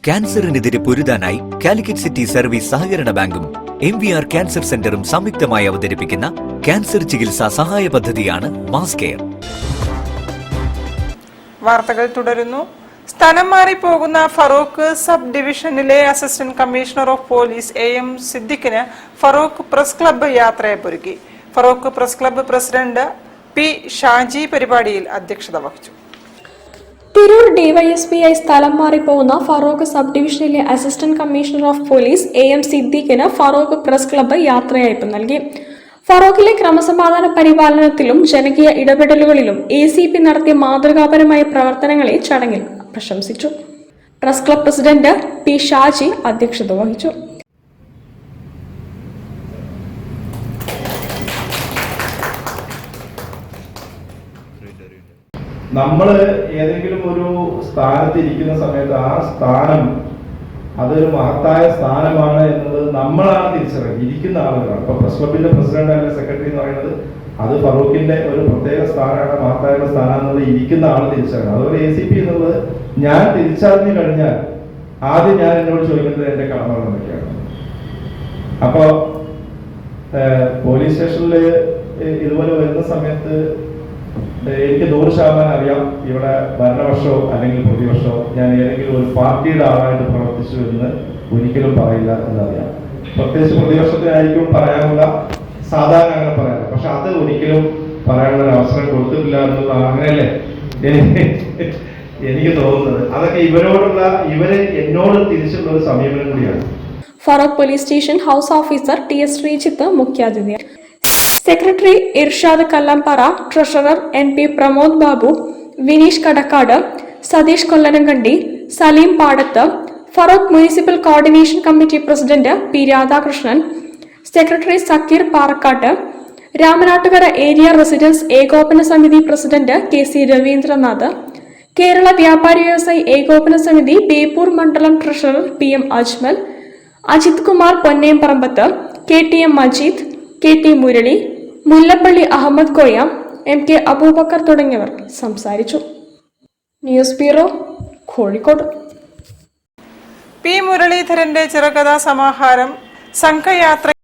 ക്യാൻസറിനെതിരെ പൊരുതാനായി Calicut city service സഹകരണ ബാങ്കും MVR cancer സെന്ററും സംയുക്തമായി അവതരിപ്പിക്കുന്ന ക്യാൻസർ ചികിത്സാ സഹായ പദ്ധതിയാണ് മാസ് കെയർ. വാർത്തകൾ തുടരുന്നു. സ്ഥലം മാറി പോകുന്ന ഫറൂഖ് സബ് ഡിവിഷനിലെ assistant commissioner of police AM സിദ്ദിഖിന് ഫറൂഖ് പ്രസ് ക്ലബ്ബ് യാത്രയൊരുക്കി. Feroke press club president P. Shaji പരിപാടിയിൽ അധ്യക്ഷത വഹിച്ചു. തിരൂർ DYSP സ്ഥലം മാറിപ്പോകുന്ന ഫറൂഖ് സബ് ഡിവിഷനിലെ assistant commissioner of police AM സിദ്ദിഖിന് ഫറൂഖ് പ്രസ് ക്ലബ്ബ് യാത്രയയപ്പ് നൽകി. ഫറൂഖിലെ ക്രമസമാധാന പരിപാലനത്തിലും ജനകീയ ഇടപെടലുകളിലും ACP നടത്തിയ മാതൃകാപരമായ പ്രവർത്തനങ്ങളെ ചടങ്ങിൽ പ്രശംസിച്ചു. Press club president P. Shaji അധ്യക്ഷത വഹിച്ചു. നമ്മൾ ഏതെങ്കിലും ഒരു സ്ഥാനത്ത് ഇരിക്കുന്ന സമയത്ത് ആ സ്ഥാനം അതൊരു മഹത്തായ സ്ഥാനമാണ് എന്നത് നമ്മളാണ് തിരിച്ചറിയുന്നത്, ഇരിക്കുന്ന ആളുകളാണ്. ഇപ്പൊ പ്രസ് ക്ലബിന്റെ പ്രസിഡന്റ് അല്ലെങ്കിൽ സെക്രട്ടറി എന്ന് പറയുന്നത് അത് ഫറൂഖിന്റെ ഒരു പ്രത്യേക സ്ഥാനമാണ്, മഹത്തായ സ്ഥാനം എന്നുള്ളത് ഇരിക്കുന്ന ആൾ തിരിച്ചറിയണം. അതുപോലെ ACP എന്നുള്ളത് ഞാൻ തിരിച്ചറിഞ്ഞു കഴിഞ്ഞാൽ ആദ്യം ഞാൻ എന്നോട് ചോദിക്കുന്നത് എന്റെ കടമകൾ എന്തൊക്കെയാണ്. അപ്പോ പോലീസ് സ്റ്റേഷനിൽ ഇതുപോലെ വരുന്ന സമയത്ത് എനിക്ക് 100% അറിയാം ഇവിടെ ഭരണപക്ഷമോ അല്ലെങ്കിൽ പ്രതിപക്ഷമോ ഞാൻ ഏതെങ്കിലും ഒരു പാർട്ടിയുടെ ആളായിട്ട് പ്രവർത്തിച്ചു എന്ന് ഒരിക്കലും പറയില്ല എന്നറിയാം. പ്രത്യേകിച്ച് പ്രതിപക്ഷത്തിനായിരിക്കും പറയാനുള്ള, സാധാരണ അങ്ങനെ പറയാം. പക്ഷെ അത് ഒരിക്കലും പറയാനുള്ള ഒരു അവസരം കൊടുത്തിട്ടില്ല എന്നുള്ള അങ്ങനെയല്ലേ എനിക്ക് തോന്നുന്നത്. അതൊക്കെ ഇവര് എന്നോട് തിരിച്ചുള്ള ഒരു സമീപനം കൂടിയാണ്. Feroke police station house officer TS Sreejith മുഖ്യാതിഥി, secretary Irshad Kallampara, treasurer NP Pramod Babu, Vineesh Kadakkad, Satheesh Kollanankandi, Saleem Padath, Feroke municipal coordination committee president P. Radhakrishnan, secretary Zakir Parakkat, Ramanattukara area residents ഏകോപന സമിതി പ്രസിഡന്റ് KC രവീന്ദ്രനാഥ്, കേരള വ്യാപാരി വ്യവസായി ഏകോപന സമിതി ബേപ്പൂർ മണ്ഡലം treasurer PM Ajmal, Ajith Kumar Ponnemparambath, KTM Majeed, KT Murali, Mullappally Ahammed Koya, MK Abubacker തുടങ്ങിയവർ സംസാരിച്ചു. News bureau, Kozhikode. P. മുരളീധരന്റെ ചെറുകഥാ സമാഹാരം സംഘയാത്ര